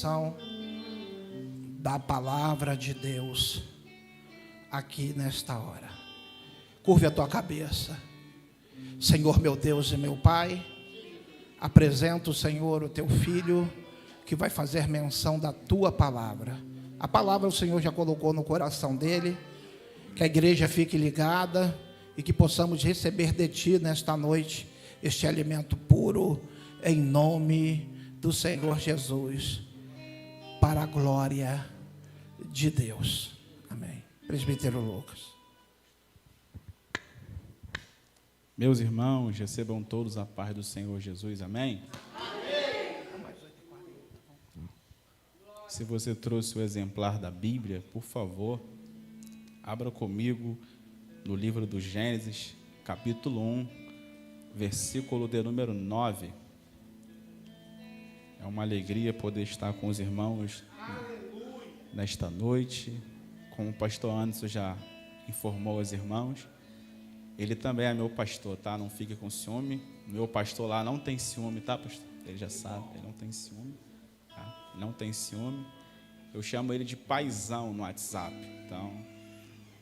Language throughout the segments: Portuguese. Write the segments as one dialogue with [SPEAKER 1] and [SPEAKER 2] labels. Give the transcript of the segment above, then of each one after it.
[SPEAKER 1] exposição da palavra de Deus aqui nesta hora. Curve a tua cabeça. Senhor, meu Deus e meu Pai, apresento, Senhor, o teu filho que vai fazer menção da tua palavra. A palavra o Senhor já colocou no coração dele, que a igreja fique ligada e que possamos receber de ti nesta noite este alimento puro, em nome do Senhor Jesus, para a glória de Deus. Amém. Presbítero Lucas.
[SPEAKER 2] Meus irmãos, recebam todos a paz do Senhor Jesus, amém? Amém. Se você trouxe o exemplar da Bíblia, por favor, abra comigo no livro do Gênesis, capítulo 1, versículo de número 9. É uma alegria poder estar com os irmãos nesta noite. Como o pastor Anderson já informou aos irmãos, ele também é meu pastor, tá? Não fique com ciúme. Meu pastor lá não tem ciúme, tá, pastor? Ele já sabe, ele não tem ciúme. Tá? Não tem ciúme. Eu chamo ele de paizão no WhatsApp. Então,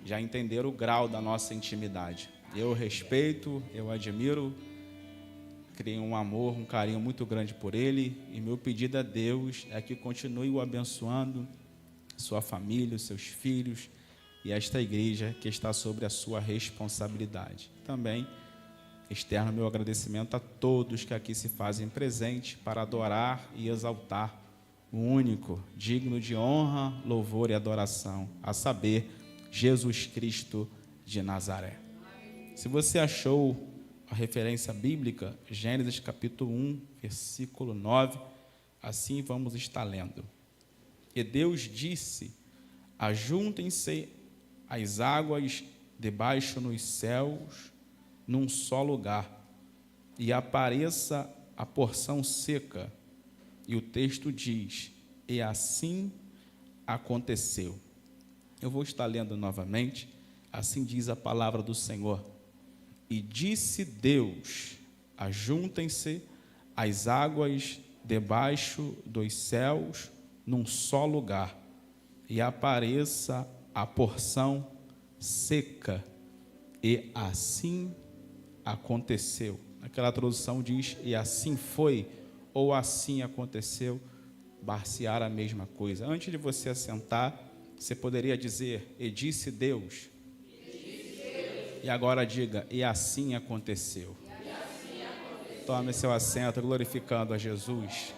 [SPEAKER 2] já entenderam o grau da nossa intimidade. Eu respeito, eu admiro, criei um amor, um carinho muito grande por ele. E meu pedido a Deus é que continue o abençoando, sua família, os seus filhos, e esta igreja que está sobre a sua responsabilidade. Também externo meu agradecimento a todos que aqui se fazem presente para adorar e exaltar o único, digno de honra, louvor e adoração, a saber, Jesus Cristo de Nazaré. Se você achou a referência bíblica, Gênesis capítulo 1, versículo 9, assim vamos estar lendo. E Deus disse: ajuntem-se as águas debaixo nos céus num só lugar, e apareça a porção seca. E o texto diz: e assim aconteceu. Eu vou estar lendo novamente. Assim diz a palavra do Senhor. E disse Deus: ajuntem-se as águas debaixo dos céus num só lugar, e apareça a porção seca. E assim aconteceu. Aquela tradução diz: e assim foi, ou assim aconteceu, barcear a mesma coisa. Antes de você assentar, você poderia dizer: e disse Deus. E agora diga: e assim aconteceu. Tome seu assento, glorificando a Jesus.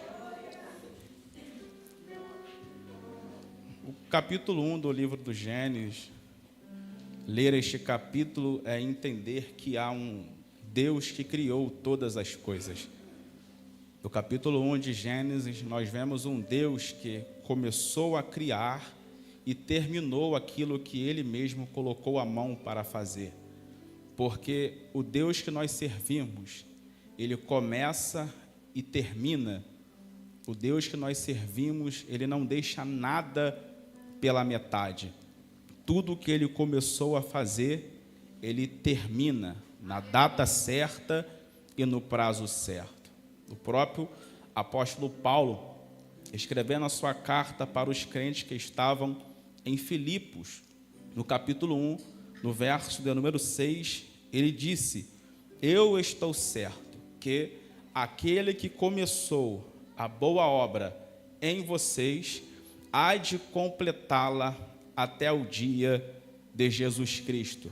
[SPEAKER 2] O capítulo 1 do livro do Gênesis, ler este capítulo é entender que há um Deus que criou todas as coisas. No capítulo 1 de Gênesis, nós vemos um Deus que começou a criar e terminou aquilo que Ele mesmo colocou a mão para fazer. Porque o Deus que nós servimos, Ele começa e termina. O Deus que nós servimos, Ele não deixa nada pela metade. Tudo que Ele começou a fazer, Ele termina na data certa e no prazo certo. O próprio apóstolo Paulo, escrevendo a sua carta para os crentes que estavam em Filipos, no capítulo 1, no verso de número 6, ele disse: eu estou certo que aquele que começou a boa obra em vocês há de completá-la até o dia de Jesus Cristo.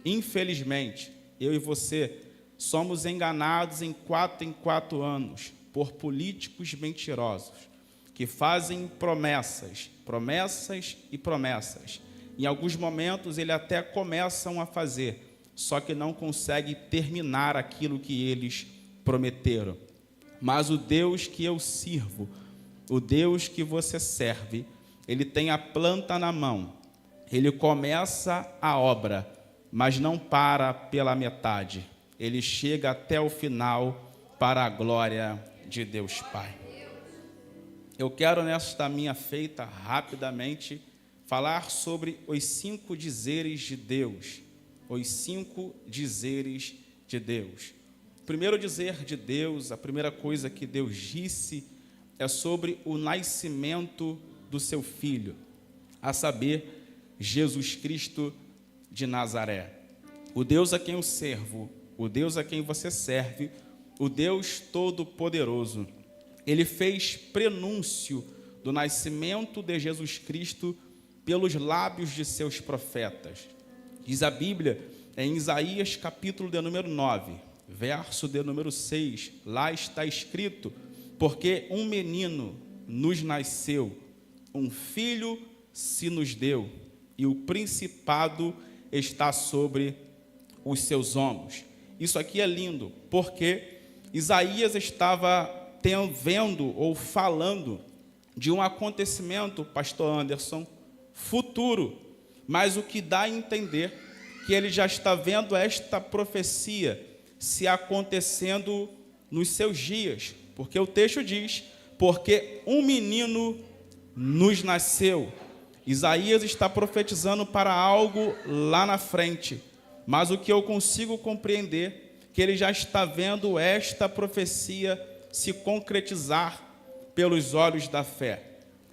[SPEAKER 2] Infelizmente, eu e você somos enganados em 4 anos por políticos mentirosos que fazem promessas e promessas. Em alguns momentos, eles até começam a fazer, só que não conseguem terminar aquilo que eles prometeram. Mas o Deus que eu sirvo, o Deus que você serve, Ele tem a planta na mão. Ele começa a obra, mas não para pela metade. Ele chega até o final para a glória de Deus Pai. Eu quero, nesta minha feita, rapidamente, falar sobre os 5 dizeres de Deus. Os 5 dizeres de Deus. O primeiro dizer de Deus, a primeira coisa que Deus disse é sobre o nascimento do seu filho, a saber, Jesus Cristo de Nazaré. O Deus a quem eu servo, o Deus a quem você serve, o Deus Todo-Poderoso, ele fez prenúncio do nascimento de Jesus Cristo pelos lábios de seus profetas. Diz a Bíblia, em Isaías capítulo de número 9, verso de número 6, lá está escrito: porque um menino nos nasceu, um filho se nos deu, e o principado está sobre os seus ombros. Isso aqui é lindo, porque Isaías estava vendo ou falando de um acontecimento, pastor Anderson, futuro, mas o que dá a entender que ele já está vendo esta profecia se acontecendo nos seus dias, porque o texto diz: porque um menino nos nasceu. Isaías está profetizando para algo lá na frente, mas o que eu consigo compreender que ele já está vendo esta profecia se concretizar pelos olhos da fé.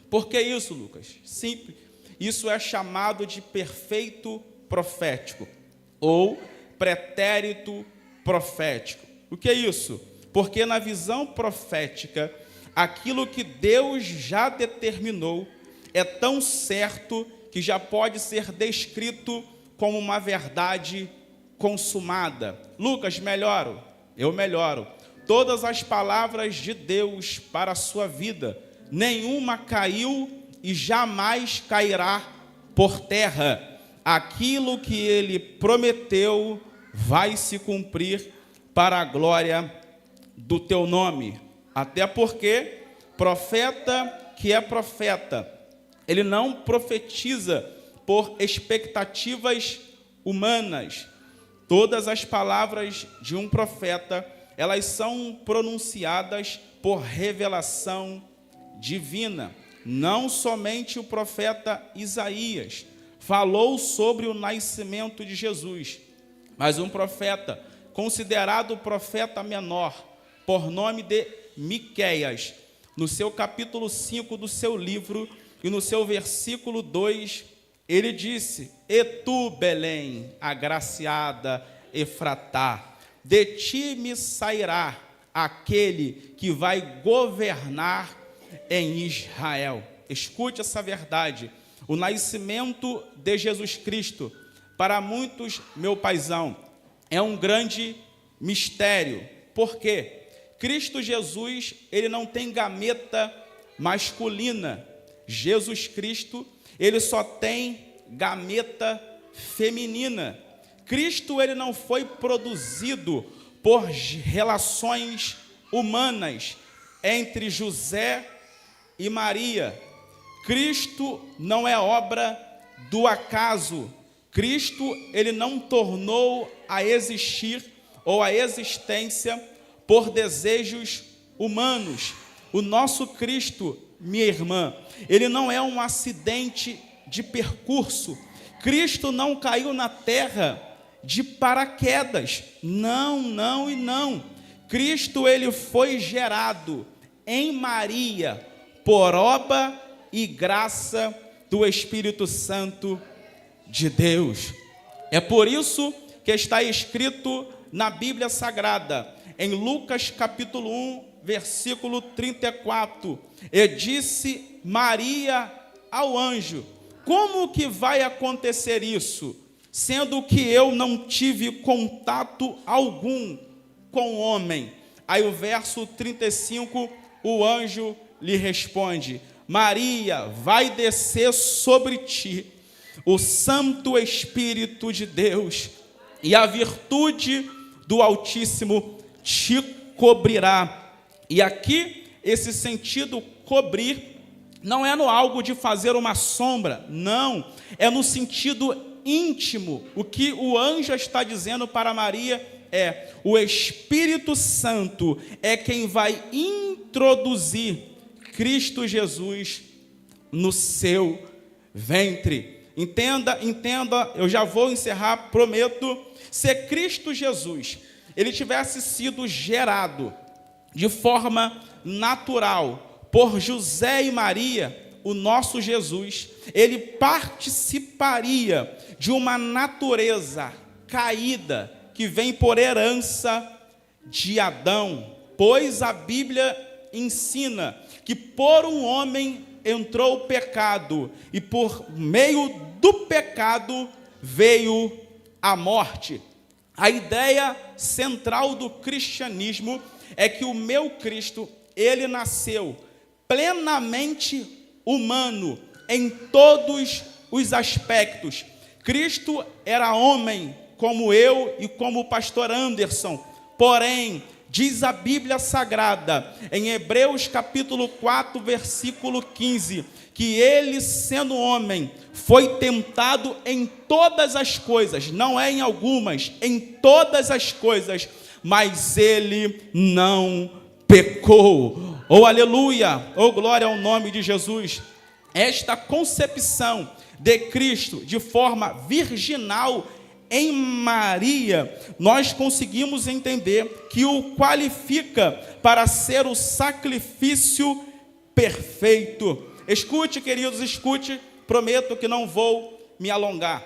[SPEAKER 2] Por que isso, Lucas? Simples. Isso é chamado de perfeito profético ou pretérito profético. O que é isso? Porque na visão profética, aquilo que Deus já determinou é tão certo que já pode ser descrito como uma verdade consumada. Lucas, melhoro? Eu melhoro. Todas as palavras de Deus para a sua vida, nenhuma caiu e jamais cairá por terra. Aquilo que ele prometeu vai se cumprir para a glória do teu nome. Até porque profeta que é profeta, ele não profetiza por expectativas humanas. Todas as palavras de um profeta, elas são pronunciadas por revelação divina. Não somente o profeta Isaías falou sobre o nascimento de Jesus, mas um profeta, considerado o profeta menor, por nome de Miqueias, no seu capítulo 5 do seu livro, e no seu versículo 2, ele disse: e tu, Belém, agraciada Efratá, de ti me sairá aquele que vai governar em Israel. Escute essa verdade. O nascimento de Jesus Cristo, para muitos, meu paizão, é um grande mistério. Por quê? Cristo Jesus, ele não tem gameta masculina. Jesus Cristo, ele só tem gameta feminina. Cristo, ele não foi produzido por relações humanas entre José e Maria. Cristo não é obra do acaso. Cristo, ele não tornou a existir ou a existência por desejos humanos. O nosso Cristo, minha irmã, ele não é um acidente de percurso. Cristo não caiu na terra de paraquedas. Não, não e não. Cristo, ele foi gerado em Maria por obra e graça do Espírito Santo de Deus. É por isso que está escrito na Bíblia Sagrada, em Lucas capítulo 1, versículo 34, e disse Maria ao anjo: como que vai acontecer isso, sendo que eu não tive contato algum com o homem? Aí o verso 35, o anjo lhe responde: Maria, vai descer sobre ti o Santo Espírito de Deus, e a virtude do Altíssimo te cobrirá. E aqui, esse sentido cobrir, não é no algo de fazer uma sombra, não, é no sentido íntimo. O que o anjo está dizendo para Maria é: o Espírito Santo é quem vai introduzir Cristo Jesus no seu ventre. Entenda, eu já vou encerrar, prometo. Se Cristo Jesus, ele tivesse sido gerado de forma natural por José e Maria, o nosso Jesus, ele participaria de uma natureza caída que vem por herança de Adão, pois a Bíblia ensina que por um homem entrou o pecado e por meio do pecado veio a morte. A ideia central do cristianismo é que o meu Cristo, ele nasceu plenamente humano em todos os aspectos. Cristo era homem como eu e como o pastor Anderson, porém, diz a Bíblia Sagrada, em Hebreus capítulo 4, versículo 15, que ele, sendo homem, foi tentado em todas as coisas, não é em algumas, em todas as coisas, mas ele não pecou. Oh, aleluia! Oh, glória ao nome de Jesus! Esta concepção de Cristo de forma virginal em Maria, nós conseguimos entender que o qualifica para ser o sacrifício perfeito. Escute, queridos, escute, prometo que não vou me alongar.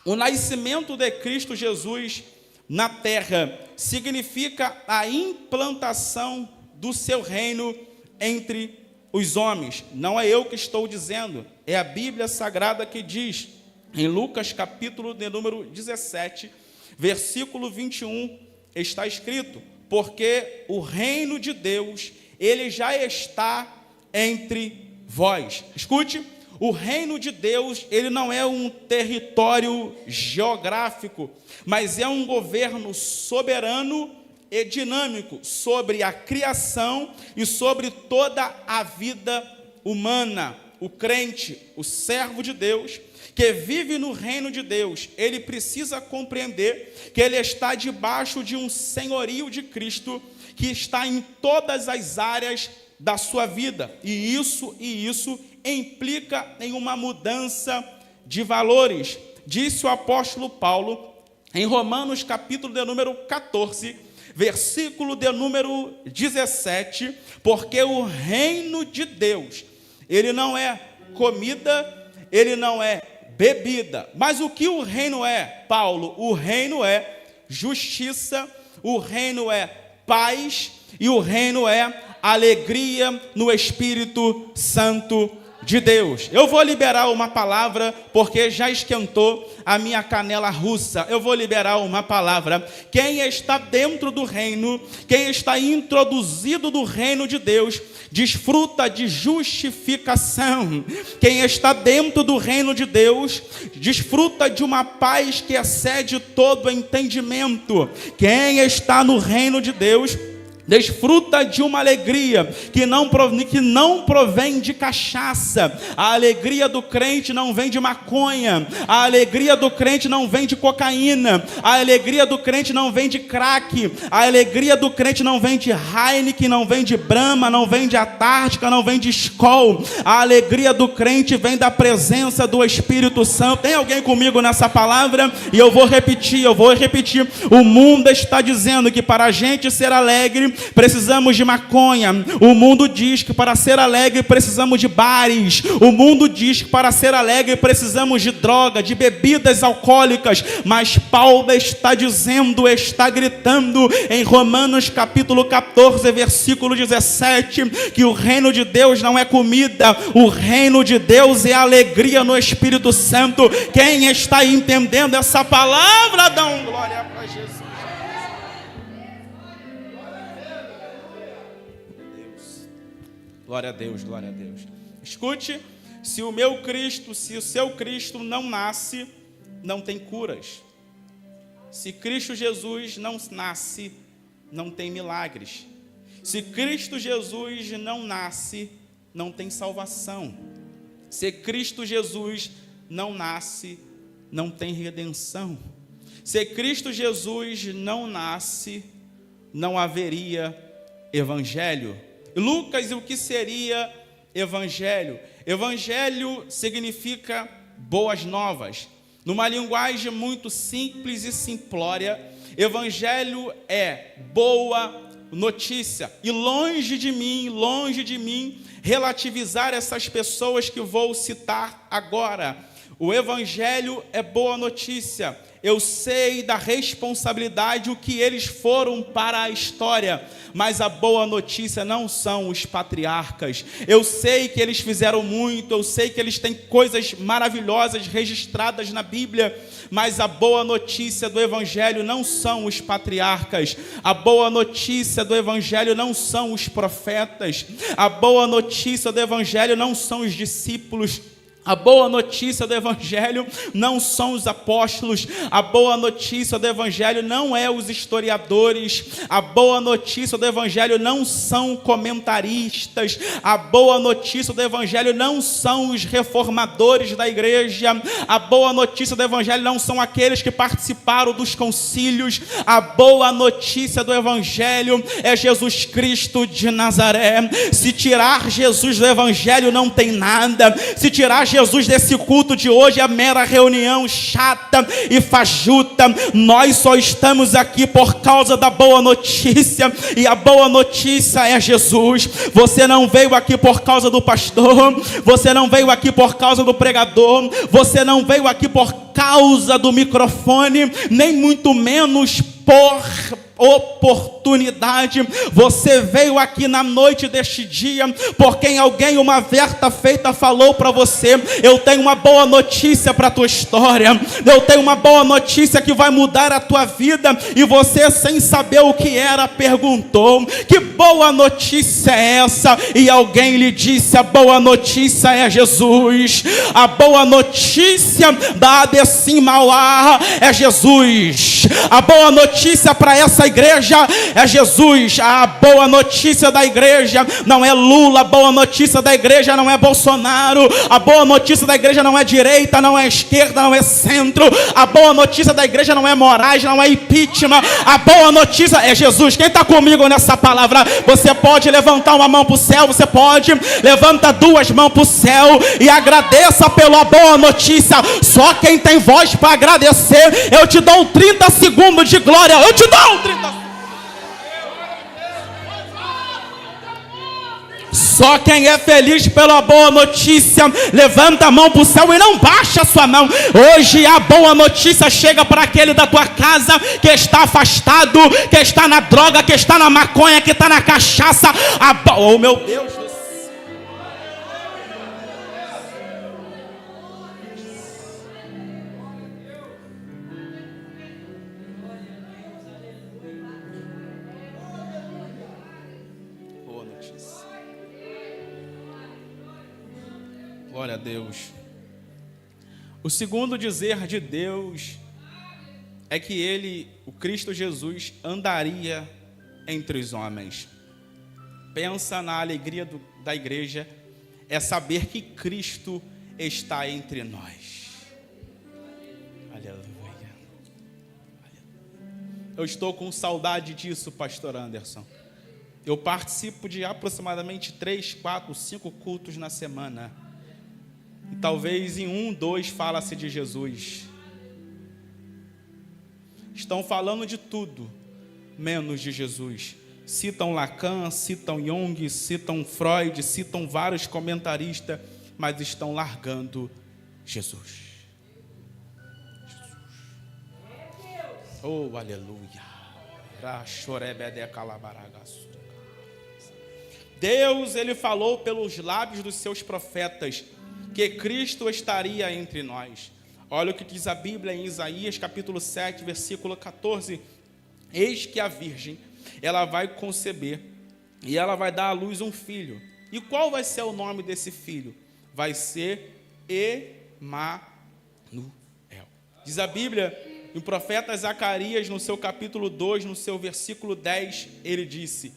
[SPEAKER 2] O nascimento de Cristo Jesus na terra significa a implantação do seu reino entre os homens. Não é eu que estou dizendo, é a Bíblia Sagrada que diz, em Lucas capítulo de número 17, versículo 21, está escrito, porque o reino de Deus, ele já está entre vós. Escute, o reino de Deus, ele não é um território geográfico, mas é um governo soberano e dinâmico sobre a criação e sobre toda a vida humana. O crente, o servo de Deus, que vive no reino de Deus, ele precisa compreender que ele está debaixo de um senhorio de Cristo que está em todas as áreas da sua vida. E isso implica em uma mudança de valores. Disse o apóstolo Paulo em Romanos capítulo de número 14, versículo de número 17, porque o reino de Deus, ele não é comida, ele não é bebida. Mas o que o reino é, Paulo? O reino é justiça, o reino é paz e o reino é alegria no Espírito Santo de Deus. Eu vou liberar uma palavra, porque já esquentou a minha canela russa. Eu vou liberar uma palavra. Quem está dentro do reino, quem está introduzido do reino de Deus, desfruta de justificação. Quem está dentro do reino de Deus, desfruta de uma paz que excede todo entendimento. Quem está no reino de Deus, desfruta de uma alegria que não provém de cachaça. A alegria do crente não vem de maconha. A alegria do crente não vem de cocaína. A alegria do crente não vem de crack. A alegria do crente não vem de Heineken, não vem de Brahma, não vem de Antártica, não vem de Skol. A alegria do crente vem da presença do Espírito Santo. Tem alguém comigo nessa palavra? E eu vou repetir. O mundo está dizendo que para a gente ser alegre precisamos de maconha. O mundo diz que para ser alegre precisamos de bares. O mundo diz que para ser alegre precisamos de droga, de bebidas alcoólicas. Mas Paulo está dizendo, está gritando em Romanos capítulo 14, versículo 17, que o reino de Deus não é comida, o reino de Deus é alegria no Espírito Santo. Quem está entendendo essa palavra, dá um glória para Jesus. Glória a Deus, glória a Deus. Escute, se o meu Cristo, se o seu Cristo não nasce, não tem curas. Se Cristo Jesus não nasce, não tem milagres. Se Cristo Jesus não nasce, não tem salvação. Se Cristo Jesus não nasce, não tem redenção. Se Cristo Jesus não nasce, não haveria evangelho. Lucas, o que seria evangelho? Evangelho significa boas novas. Numa linguagem muito simples e simplória, evangelho é boa notícia. E longe de mim relativizar essas pessoas que vou citar agora. O Evangelho é boa notícia. Eu sei da responsabilidade o que eles foram para a história, mas a boa notícia não são os patriarcas. Eu sei que eles fizeram muito, eu sei que eles têm coisas maravilhosas registradas na Bíblia, mas a boa notícia do Evangelho não são os patriarcas. A boa notícia do Evangelho não são os profetas. A boa notícia do Evangelho não são os discípulos. A boa notícia do Evangelho não são os apóstolos. A boa notícia do Evangelho não é os historiadores. A boa notícia do Evangelho não são comentaristas. A boa notícia do Evangelho não são os reformadores da igreja. A boa notícia do Evangelho não são aqueles que participaram dos concílios. A boa notícia do Evangelho é Jesus Cristo de Nazaré. Se tirar Jesus do Evangelho não tem nada. Se tirar Jesus desse culto de hoje é mera reunião chata e fajuta. Nós só estamos aqui por causa da boa notícia, e a boa notícia é Jesus. Você não veio aqui por causa do pastor, você não veio aqui por causa do pregador, você não veio aqui por causa do microfone, nem muito menos por oportunidade. Você veio aqui na noite deste dia porque alguém, uma verta feita, falou para você: eu tenho uma boa notícia para a tua história, eu tenho uma boa notícia que vai mudar a tua vida. E você, sem saber o que era, perguntou: que boa notícia é essa? E alguém lhe disse: a boa notícia é Jesus. A boa notícia da Adessim Mauá é Jesus. A boa notícia para essa igreja é Jesus. A boa notícia da igreja não é Lula. A boa notícia da igreja não é Bolsonaro. A boa notícia da igreja não é direita, não é esquerda, não é centro. A boa notícia da igreja não é Moraes, não é impeachment. A boa notícia é Jesus. Quem está comigo nessa palavra? Você pode levantar uma mão para o céu, você pode levanta duas mãos para o céu e agradeça pela boa notícia. Só quem tem voz para agradecer, eu te dou 30 segundos de glória. Eu te dou 30 segundos. Só quem é feliz pela boa notícia, levanta a mão para o céu e não baixa a sua mão. Hoje a boa notícia chega para aquele da tua casa que está afastado, que está na droga, que está na maconha, que está na cachaça. Oh meu Deus do céu. Glória a Deus. O segundo dizer de Deus é que ele, o Cristo Jesus, andaria entre os homens. Pensa na alegria da igreja, é saber que Cristo está entre nós. Aleluia. Eu estou com saudade disso, pastor Anderson. Eu participo de aproximadamente 3, 4, 5 cultos na semana. E talvez em 1, 2 fala-se de Jesus. Estão falando de tudo, menos de Jesus. Citam Lacan, citam Jung, citam Freud, citam vários comentaristas, mas estão largando Jesus. Oh, aleluia. Deus, ele falou pelos lábios dos seus profetas que Cristo estaria entre nós. Olha o que diz a Bíblia em Isaías capítulo 7, versículo 14. Eis que a virgem, ela vai conceber e ela vai dar à luz um filho. E qual vai ser o nome desse filho? Vai ser Emanuel. Diz a Bíblia, o profeta Zacarias, no seu capítulo 2, no seu versículo 10, ele disse: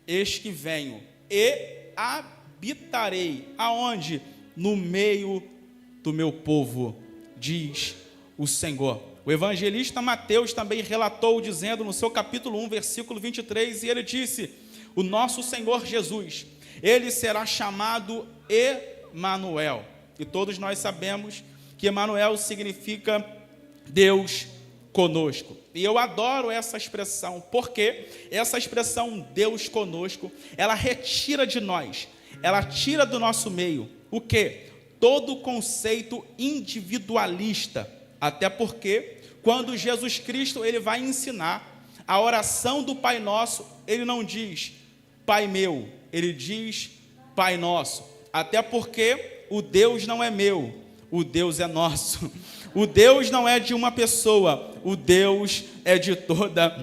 [SPEAKER 2] eis que venho e habitarei. Aonde? No meio do meu povo, diz o Senhor. O evangelista Mateus também relatou, dizendo no seu capítulo 1, versículo 23, e ele disse: o nosso Senhor Jesus, ele será chamado Emanuel. E todos nós sabemos que Emanuel significa Deus conosco. E eu adoro essa expressão, porque essa expressão Deus conosco, ela retira de nós ela tira do nosso meio o quê? Todo conceito individualista. Até porque, quando Jesus Cristo ele vai ensinar a oração do Pai Nosso, ele não diz Pai meu, ele diz Pai Nosso. Até porque o Deus não é meu, o Deus é nosso. O Deus não é de uma pessoa, o Deus é de toda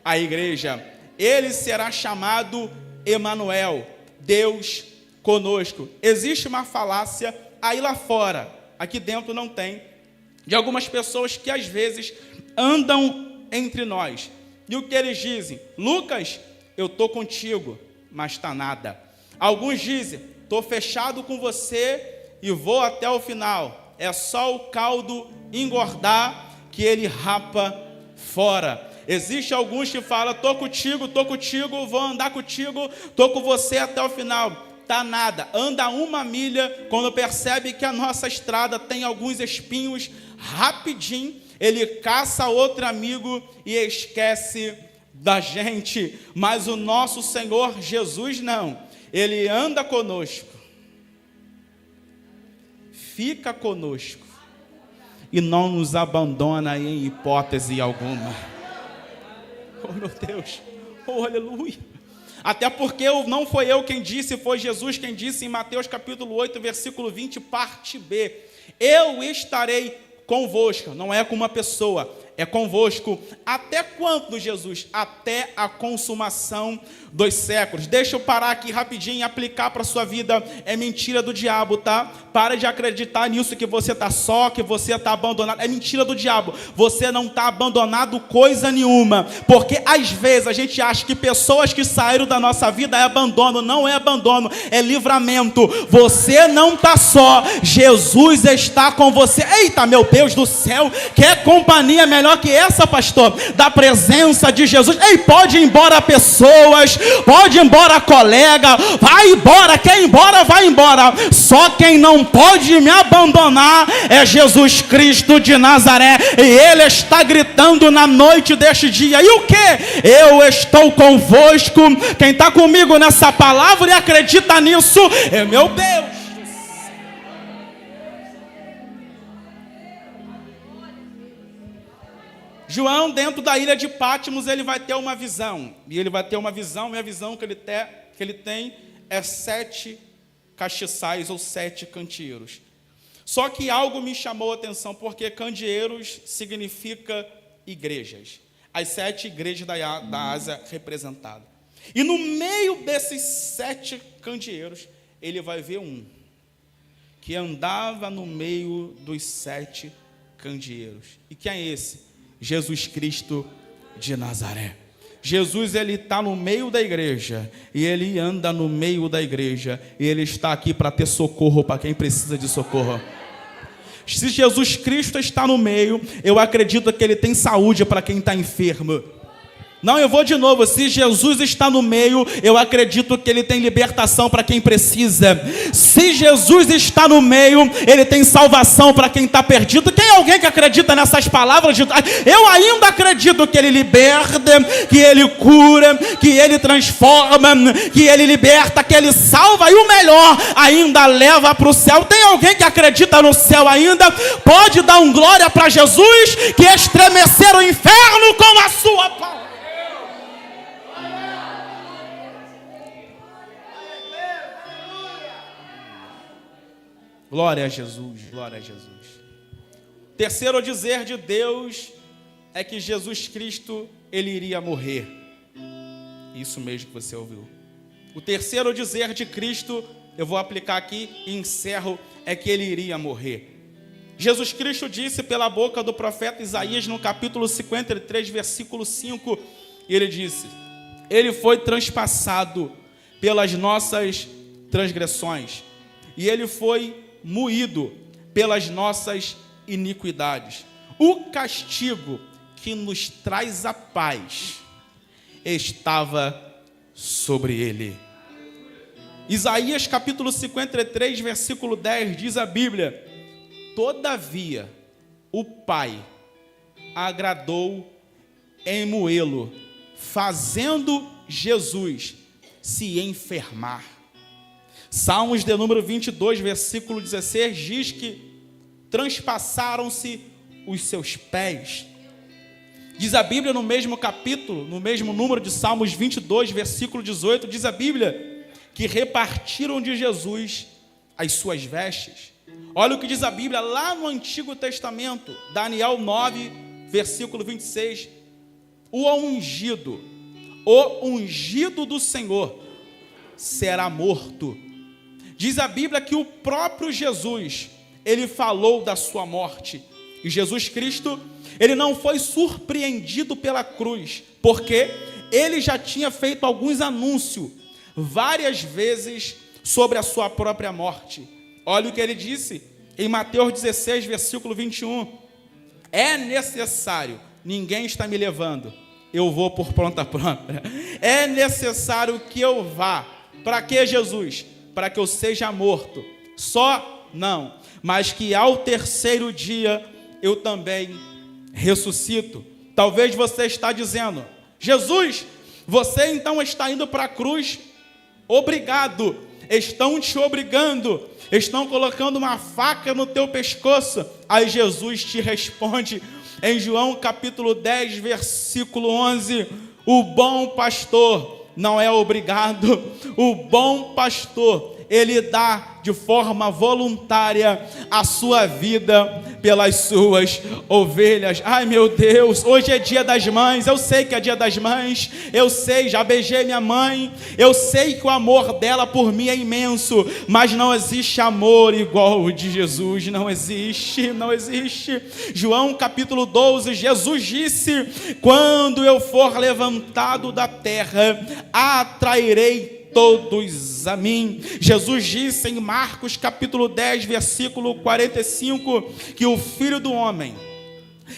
[SPEAKER 2] a igreja. Ele será chamado Emanuel, Deus conosco. Existe uma falácia aí lá fora, aqui dentro não tem, de algumas pessoas que às vezes andam entre nós. E o que eles dizem? Lucas, eu estou contigo, mas está nada. Alguns dizem, estou fechado com você e vou até o final. É só o caldo engordar que ele rapa fora. Existe alguns que falam, estou contigo, vou andar contigo, estou com você até o final. Tá nada, anda 1 milha, quando percebe que a nossa estrada tem alguns espinhos, rapidinho, ele caça outro amigo e esquece da gente. Mas o nosso Senhor Jesus não, ele anda conosco, fica conosco e não nos abandona em hipótese alguma. Oh meu Deus, oh aleluia. Até porque não foi eu quem disse, foi Jesus quem disse em Mateus capítulo 8, versículo 20, parte B. Eu estarei convosco, não é com uma pessoa, é convosco. Até quando, Jesus? Até a consumação dos séculos. Deixa eu parar aqui rapidinho e aplicar para a sua vida. É mentira do diabo, tá? Para de acreditar nisso que você está só, que você está abandonado. É mentira do diabo. Você não está abandonado coisa nenhuma. Porque às vezes a gente acha que pessoas que saíram da nossa vida é abandono. Não é abandono, é livramento. Você não está só. Jesus está com você. Eita, meu Deus do céu. Quer companhia melhor que essa, pastor? Da presença de Jesus. Ei, pode ir embora pessoas, pode ir embora colega, vai embora, quer ir embora, vai embora. Só quem não pode me abandonar é Jesus Cristo de Nazaré. E Ele está gritando na noite deste dia. E o que? Eu estou convosco. Quem está comigo nessa palavra e acredita nisso, é meu Deus. João, dentro da ilha de Patmos, ele vai ter uma visão. E ele vai ter uma visão, e a visão que ele tem é 7 castiçais ou 7 candeeiros. Só que algo me chamou a atenção, porque candeeiros significa igrejas. As 7 igrejas da Ásia representadas. E no meio desses 7 candeeiros, ele vai ver um que andava no meio dos 7 candeeiros. E quem é esse? Jesus Cristo de Nazaré. Jesus, ele está no meio da igreja, e ele anda no meio da igreja, e ele está aqui para ter socorro para quem precisa de socorro. Se Jesus Cristo está no meio, eu acredito que ele tem saúde para quem está enfermo. Não, eu vou de novo. Se Jesus está no meio, eu acredito que Ele tem libertação para quem precisa. Se Jesus está no meio, Ele tem salvação para quem está perdido. Tem alguém que acredita nessas palavras? Eu ainda acredito que Ele liberta, que Ele cura, que Ele transforma, que Ele liberta, que Ele salva, e o melhor, ainda leva para o céu. Tem alguém que acredita no céu ainda? Pode dar um glória para Jesus, que estremecer o inferno com a sua palavra. Glória a Jesus, glória a Jesus. Terceiro dizer de Deus é que Jesus Cristo, Ele iria morrer. Isso mesmo que você ouviu. O terceiro dizer de Cristo, eu vou aplicar aqui e encerro, é que Ele iria morrer. Jesus Cristo disse pela boca do profeta Isaías no capítulo 53, versículo 5, e Ele disse: Ele foi transpassado pelas nossas transgressões, e Ele foi moído pelas nossas iniquidades. O castigo que nos traz a paz estava sobre ele. Isaías capítulo 53, versículo 10, diz a Bíblia: Todavia o Pai agradou em moê-lo, fazendo Jesus se enfermar. Salmos de número 22, versículo 16, diz que transpassaram-se os seus pés. Diz a Bíblia no mesmo capítulo, no mesmo número de Salmos 22, versículo 18, diz a Bíblia que repartiram de Jesus as suas vestes. Olha o que diz a Bíblia lá no Antigo Testamento, Daniel 9, versículo 26. O ungido do Senhor será morto. Diz a Bíblia que o próprio Jesus, ele falou da sua morte. E Jesus Cristo, ele não foi surpreendido pela cruz, porque ele já tinha feito alguns anúncios várias vezes sobre a sua própria morte. Olha o que ele disse em Mateus 16, versículo 21. É necessário, ninguém está me levando, eu vou por conta própria. É necessário que eu vá. Para que, Jesus? Para que eu seja morto. Só não, mas que ao terceiro dia eu também ressuscito. Talvez você está dizendo: Jesus, você então está indo para a cruz? Obrigado, estão te obrigando, estão colocando uma faca no teu pescoço. Aí Jesus te responde em João capítulo 10, versículo 11, o bom pastor não é obrigado, o bom pastor, ele dá de forma voluntária a sua vida pelas suas ovelhas. Ai meu Deus, hoje é dia das mães, eu sei que é dia das mães, eu sei, já beijei minha mãe, eu sei que o amor dela por mim é imenso, mas não existe amor igual o de Jesus, não existe. João capítulo 12, Jesus disse: quando eu for levantado da terra, atrairei todos a mim. Jesus disse em Marcos capítulo 10, versículo 45, que o Filho do Homem,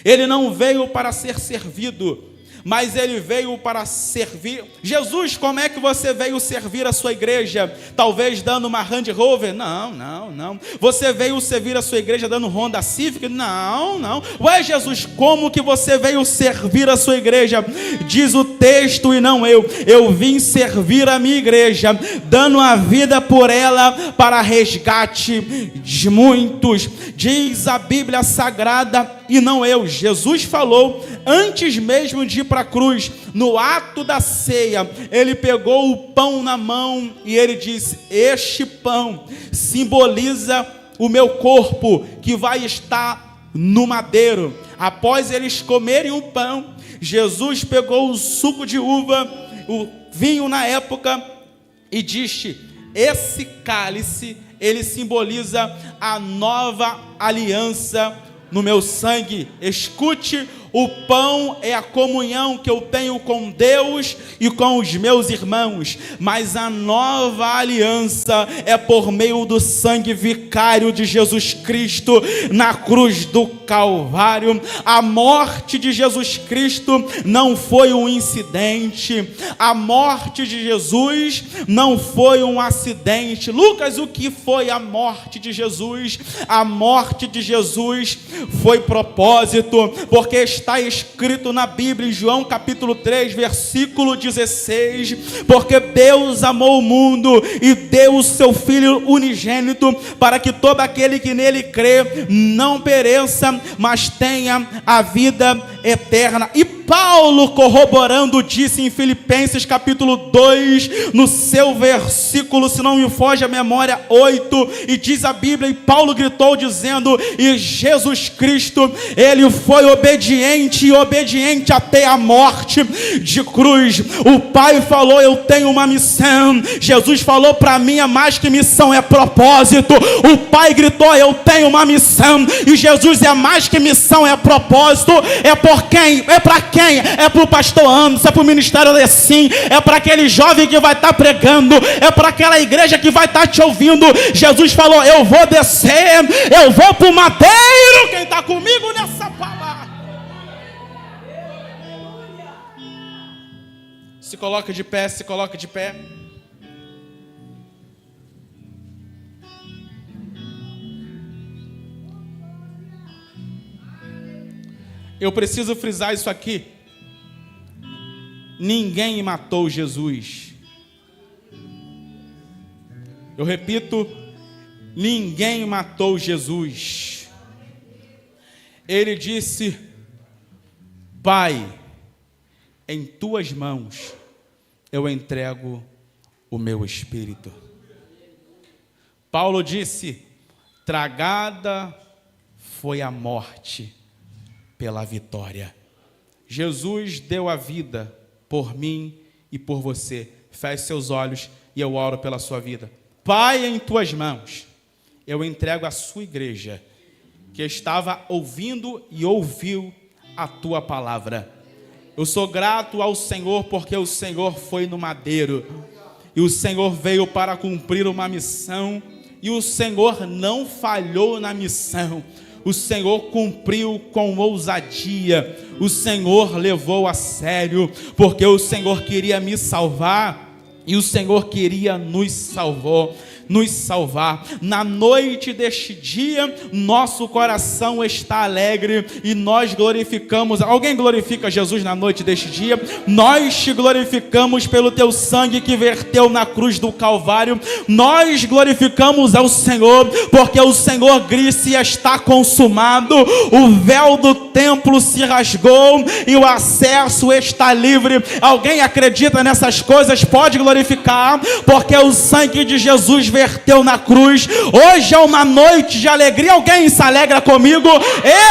[SPEAKER 2] ele não veio para ser servido, mas ele veio para servir. Jesus, como é que você veio servir a sua igreja? Talvez dando uma Land Rover? Não. Você veio servir a sua igreja dando Honda Civic? Não. Ué, Jesus, como que você veio servir a sua igreja? Diz o texto e não eu. Eu vim servir a minha igreja, dando a vida por ela para resgate de muitos. Diz a Bíblia Sagrada e não eu. Jesus falou antes mesmo de ir para a cruz, no ato da ceia, ele pegou o pão na mão e ele disse: este pão simboliza o meu corpo que vai estar no madeiro. Após eles comerem o pão, Jesus pegou o suco de uva, o vinho na época, e disse: esse cálice, ele simboliza a nova aliança no meu sangue. Escute, o pão é a comunhão que eu tenho com Deus e com os meus irmãos, mas a nova aliança é por meio do sangue vicário de Jesus Cristo na cruz do Calvário. A morte de Jesus Cristo não foi um incidente, a morte de Jesus não foi um acidente. Lucas, o que foi a morte de Jesus? A morte de Jesus foi propósito, porque está escrito na Bíblia, em João capítulo 3, versículo 16, porque Deus amou o mundo e deu o seu Filho unigênito, para que todo aquele que nele crê não pereça, mas tenha a vida eterna. E Paulo, corroborando, disse em Filipenses capítulo 2, no seu versículo, se não me foge a memória, 8, e diz a Bíblia, e Paulo gritou dizendo: e Jesus Cristo, ele foi obediente até a morte de cruz. O Pai falou: eu tenho uma missão. Jesus falou: para mim é mais que missão, é propósito. O Pai gritou: eu tenho uma missão. E Jesus é mais que missão, é propósito. É por quem? É para quem? É para o pastor Anderson, é para o ministério Alecim, é para aquele jovem que vai estar pregando, é para aquela igreja que vai estar te ouvindo. Jesus falou: eu vou descer, eu vou para o madeiro. Quem está comigo nessa palavra? Se coloca de pé, se coloca de pé. Eu preciso frisar isso aqui. Ninguém matou Jesus. Eu repito, ninguém matou Jesus. Ele disse: Pai, em tuas mãos eu entrego o meu espírito. Paulo disse: tragada foi a morte pela vitória. Jesus deu a vida por mim e por você. Feche seus olhos e eu oro pela sua vida. Pai, em tuas mãos eu entrego a sua igreja, que estava ouvindo e ouviu a tua palavra. Eu sou grato ao Senhor, porque o Senhor foi no madeiro e o Senhor veio para cumprir uma missão, e o Senhor não falhou na missão. O Senhor cumpriu com ousadia, o Senhor levou a sério, porque o Senhor queria me salvar e o Senhor queria nos salvar. Na noite deste dia, nosso coração está alegre e nós glorificamos. Alguém glorifica Jesus na noite deste dia? Nós te glorificamos pelo teu sangue que verteu na cruz do Calvário. Nós glorificamos ao Senhor, porque o Senhor disse: está consumado. O véu do templo se rasgou e o acesso está livre. Alguém acredita nessas coisas? Pode glorificar, porque o sangue de Jesus verteu na cruz. Hoje é uma noite de alegria. Alguém se alegra comigo?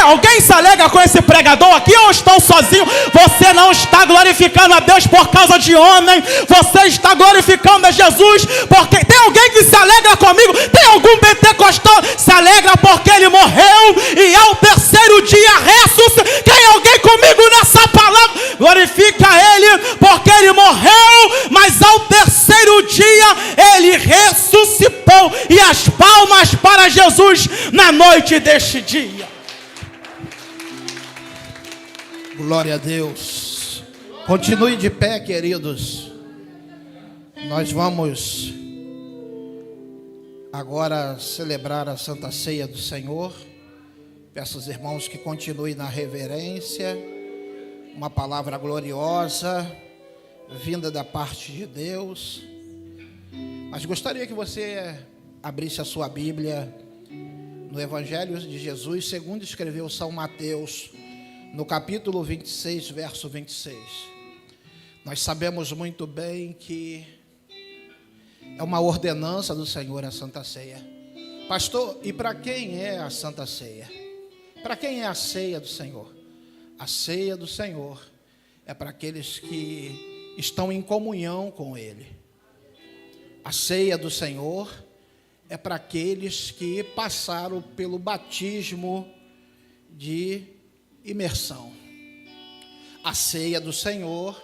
[SPEAKER 2] Alguém se alegra com esse pregador aqui, ou estão sozinhos? Você não está glorificando a Deus por causa de homem, você está glorificando a Jesus, porque tem alguém que se alegra comigo? Tem algum pentecostal que se alegra porque ele morreu e ao terceiro dia ressuscitou? Tem alguém comigo nessa palavra? Glorifica ele, porque ele morreu, mas ao terceiro dia ele ressuscitou. E as palmas para Jesus na noite deste dia.
[SPEAKER 1] Glória a Deus. Continue de pé, queridos. Nós vamos agora celebrar a Santa Ceia do Senhor. Peço aos irmãos que continuem na reverência. Uma palavra gloriosa, vinda da parte de Deus. Mas gostaria que você abrisse a sua Bíblia no Evangelho de Jesus, segundo escreveu São Mateus, no capítulo 26, verso 26. Nós sabemos muito bem que é uma ordenança do Senhor a Santa Ceia. Pastor, e para quem é a Santa Ceia? Para quem é a ceia do Senhor? A ceia do Senhor é para aqueles que estão em comunhão com Ele. A ceia do Senhor é para aqueles que passaram pelo batismo de imersão. A ceia do Senhor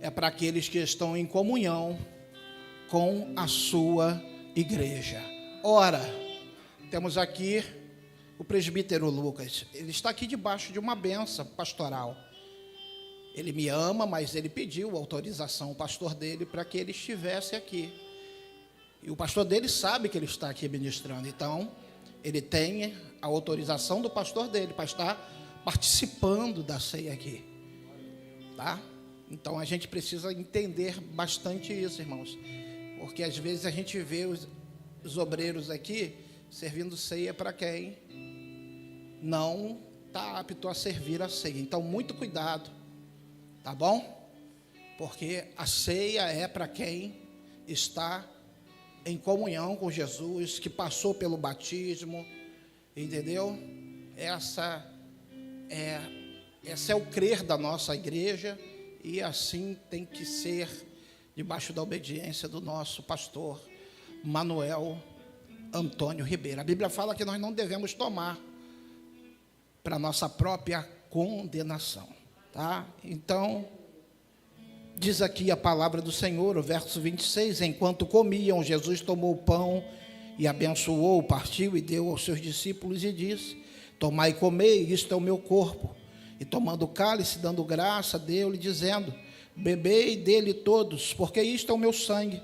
[SPEAKER 1] é para aqueles que estão em comunhão com a sua igreja. Ora, temos aqui o presbítero Lucas. Ele está aqui debaixo de uma bênção pastoral. Ele me ama, mas ele pediu autorização ao pastor dele para que ele estivesse aqui. E o pastor dele sabe que ele está aqui ministrando. Então, ele tem a autorização do pastor dele para estar participando da ceia aqui. Tá? Então, a gente precisa entender bastante isso, irmãos. Porque às vezes a gente vê os obreiros aqui servindo ceia para quem não está apto a servir a ceia. Então, muito cuidado. Tá bom? Porque a ceia é para quem está em comunhão com Jesus, que passou pelo batismo, entendeu? Esse é o crer da nossa igreja, e assim tem que ser debaixo da obediência do nosso pastor Manuel Antônio Ribeiro. A Bíblia fala que nós não devemos tomar para nossa própria condenação. Tá? Então, diz aqui a palavra do Senhor, o verso 26, enquanto comiam, Jesus tomou o pão e abençoou, partiu e deu aos seus discípulos e disse: tomai e comei, isto é o meu corpo. E tomando o cálice, dando graça, deu-lhe, dizendo: bebei dele todos, porque isto é o meu sangue,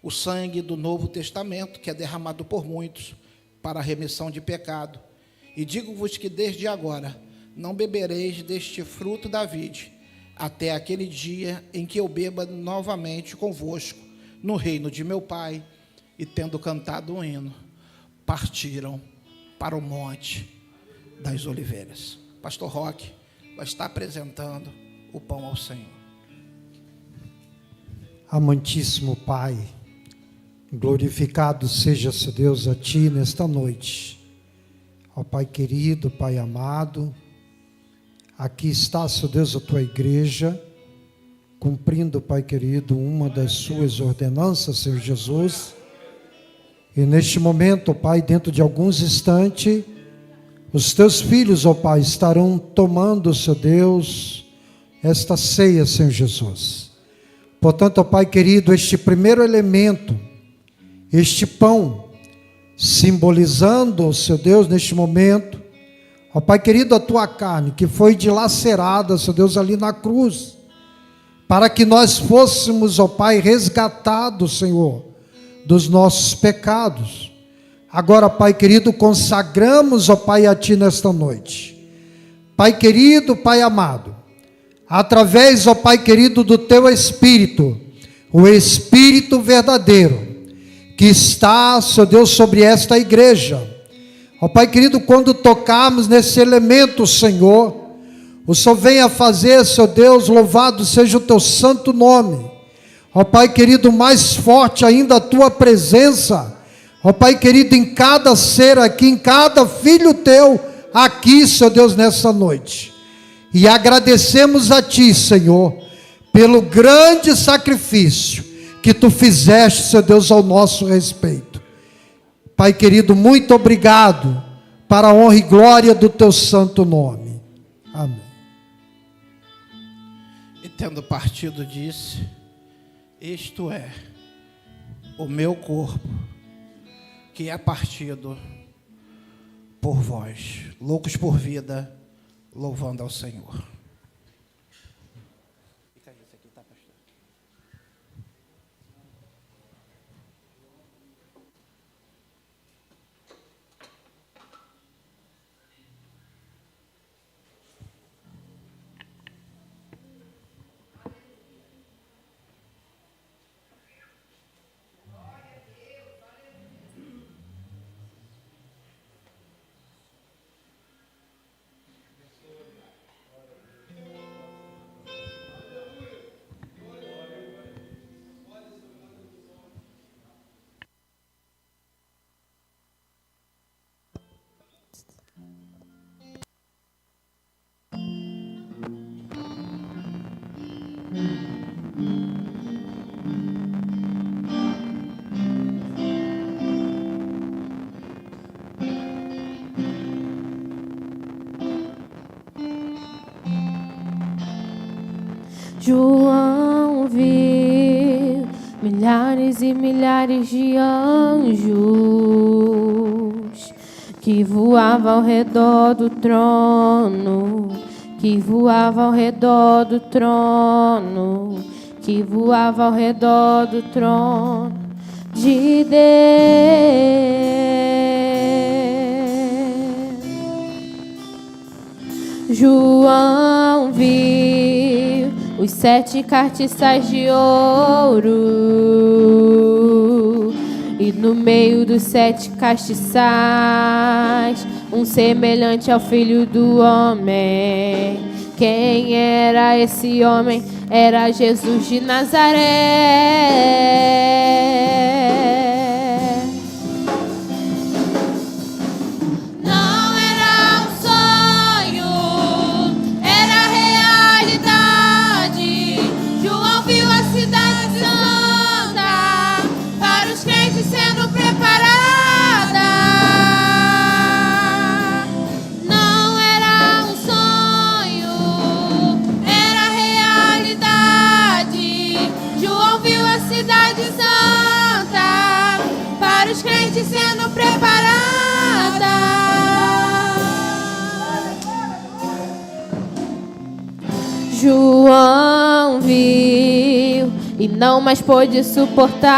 [SPEAKER 1] o sangue do Novo Testamento, que é derramado por muitos para a remissão de pecado. E digo-vos que desde agora não bebereis deste fruto da vide, até aquele dia em que eu beba novamente convosco no reino de meu Pai. e, tendo cantado um hino, partiram para o Monte das Oliveiras. Pastor Roque vai estar apresentando o pão ao Senhor.
[SPEAKER 3] Amantíssimo Pai, glorificado seja, Senhor Deus, a Ti nesta noite. Ó Pai querido, Pai amado, aqui está, Senhor Deus, a Tua igreja, cumprindo, Pai querido, uma das Suas ordenanças, Senhor Jesus. E neste momento, ó Pai, dentro de alguns instantes, os Teus filhos, ó Pai, estarão tomando, Senhor Deus, esta ceia, Senhor Jesus. Portanto, ó Pai querido, este primeiro elemento, este pão, simbolizando, Senhor Deus, neste momento, ó Pai querido, a Tua carne, que foi dilacerada, Senhor Deus, ali na cruz, para que nós fôssemos, ó Pai, resgatados, Senhor, dos nossos pecados. Agora, Pai querido, consagramos, ó Pai, a Ti nesta noite. Pai querido, Pai amado, através, ó Pai querido, do Teu Espírito, o Espírito verdadeiro, que está, Senhor Deus, sobre esta igreja. Ó Pai querido, quando tocarmos nesse elemento, Senhor, o Senhor venha fazer, Senhor Deus, louvado seja o Teu santo nome. Ó Pai querido, mais forte ainda a Tua presença, ó Pai querido, em cada ser aqui, em cada filho Teu, aqui, Senhor Deus, nessa noite. E agradecemos a Ti, Senhor, pelo grande sacrifício que Tu fizeste, Senhor Deus, ao nosso respeito. Pai querido, muito obrigado, para a honra e glória do Teu santo nome. Amém.
[SPEAKER 1] E tendo partido, disse: isto é o meu corpo, que é partido por vós. Loucos por vida, louvando ao Senhor. Fica isso aqui, tá, pastor?
[SPEAKER 4] João viu milhares e milhares de anjos que voavam ao redor do trono, que voavam ao redor do trono, que voavam ao redor do trono de Deus. João viu os 7 castiçais de ouro, e no meio dos 7 castiçais, um semelhante ao Filho do Homem. Quem era esse homem? Era Jesus de Nazaré. Sendo preparada. João viu e não mais pôde suportar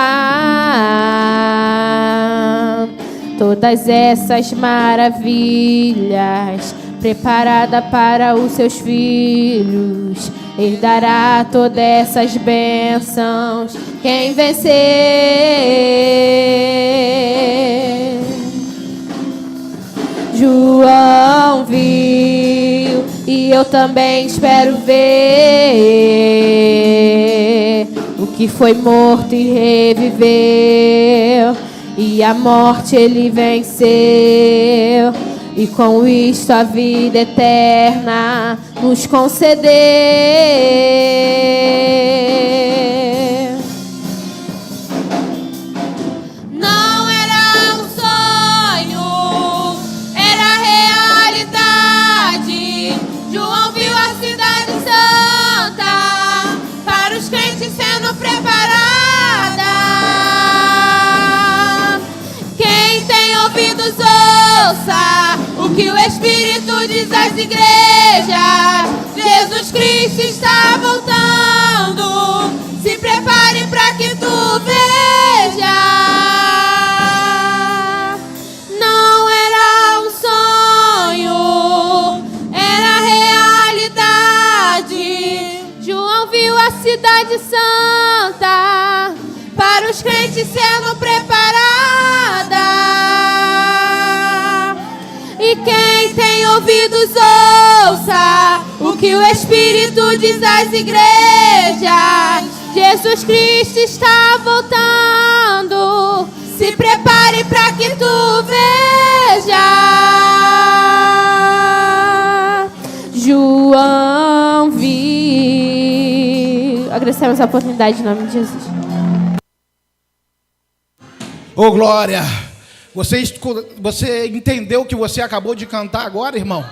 [SPEAKER 4] todas essas maravilhas, preparada para os seus filhos, herdará todas essas bênçãos. Quem vencer, João viu e eu também espero ver o que foi morto e reviveu, e a morte ele venceu, e com isto a vida eterna nos concedeu. Não era um sonho, era realidade. João viu a cidade santa, para os crentes sendo preparada. Quem tem ouvidos ouça o que o Espírito diz às igrejas. Jesus Cristo está voltando, se prepare para que tu veja. Não era um sonho, era realidade. João viu a cidade santa, para os crentes sendo preparada. E quem tem ouvidos ouça o que o Espírito diz às igrejas. Jesus Cristo está voltando, se prepare para que tu veja. João viu. Agradecemos a oportunidade em nome de Jesus.
[SPEAKER 1] Ô, glória! Você entendeu o que você acabou de cantar agora, irmão?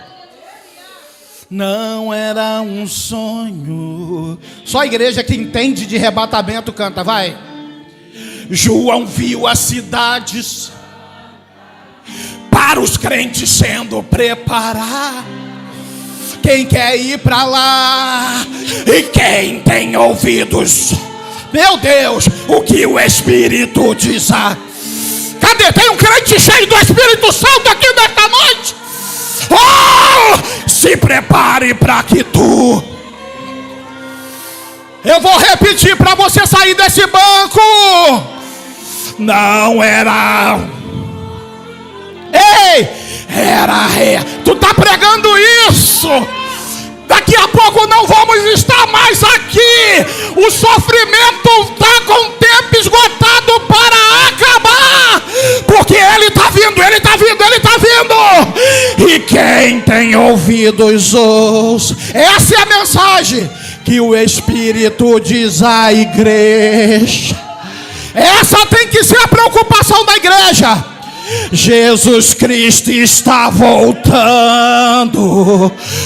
[SPEAKER 1] Não era um sonho. Só a igreja que entende de arrebatamento canta, vai. João viu as cidades para os crentes sendo preparados. Quem quer ir para lá? E quem tem ouvidos? Meu Deus, o que o Espírito diz? Cadê? Tem um crente cheio do Espírito Santo aqui nesta noite? Oh! Se prepare para que tu... Eu vou repetir para você sair desse banco. Não era... Ei! Era... Tu tá pregando isso? Daqui a pouco não vamos estar mais aqui. O sofrimento está com o tempo esgotado para acabar. Porque ele está vindo, ele está vindo, ele está vindo. E quem tem ouvidos ouça. Essa é a mensagem que o Espírito diz à igreja. Essa tem que ser a preocupação da igreja. Jesus Cristo está voltando.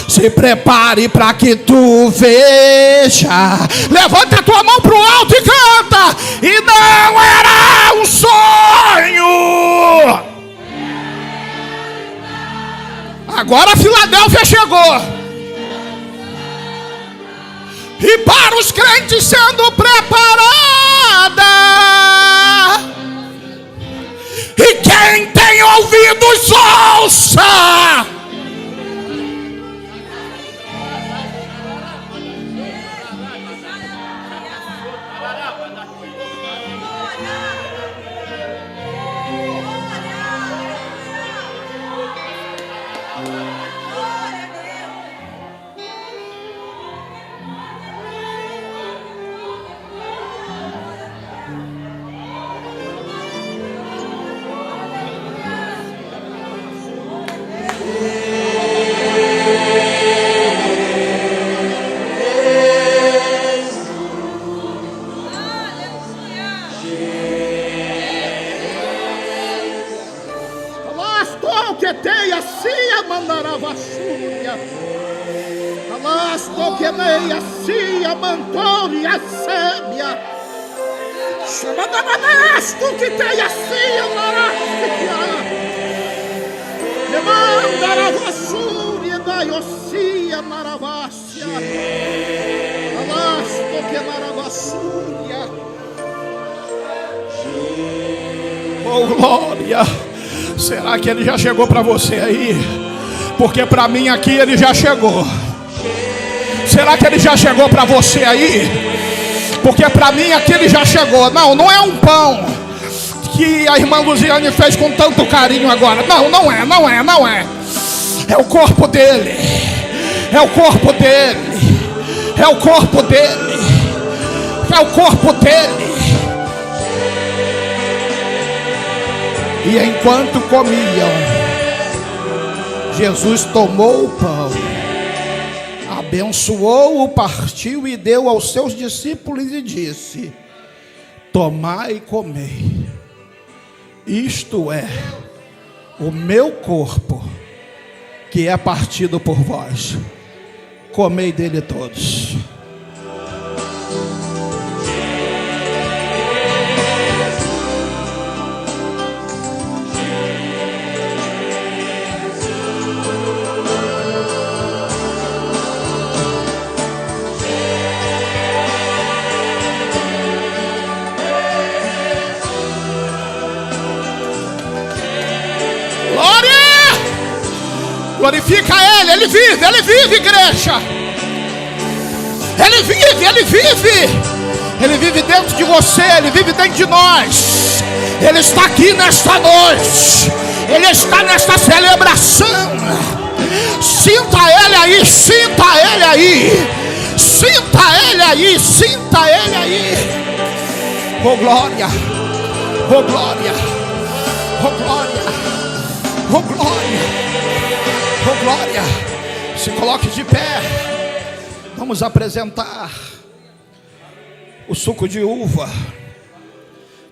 [SPEAKER 1] Se prepare para que tu veja. Levanta a tua mão para o alto e canta. E não era um sonho. Agora a Filadélfia chegou. E para os crentes sendo preparada. E quem tem ouvidos ouça. Oh, glória! Será que ele já chegou para você aí? Porque para mim aqui ele já chegou. Será que ele já chegou para você aí? Porque para mim aqui ele já chegou. Não, não é um pão que a irmã Luziane fez com tanto carinho agora. Não, não é, não é, não é. É o corpo dele. É o corpo dele. É o corpo dele. É o corpo dele. E enquanto comiam, Jesus tomou o pão, abençoou-o, partiu e deu aos seus discípulos e disse: tomai e comei, isto é o meu corpo, que é partido por vós. Comei dele todos. Glorifica ele vive, igreja. Ele vive dentro de você, ele vive dentro de nós. Ele está aqui nesta noite, ele está nesta celebração. Sinta ele aí, sinta ele aí, sinta ele aí, sinta ele aí. Oh glória, oh glória, oh glória, oh glória. Oh glória, se coloque de pé. Vamos apresentar o suco de uva,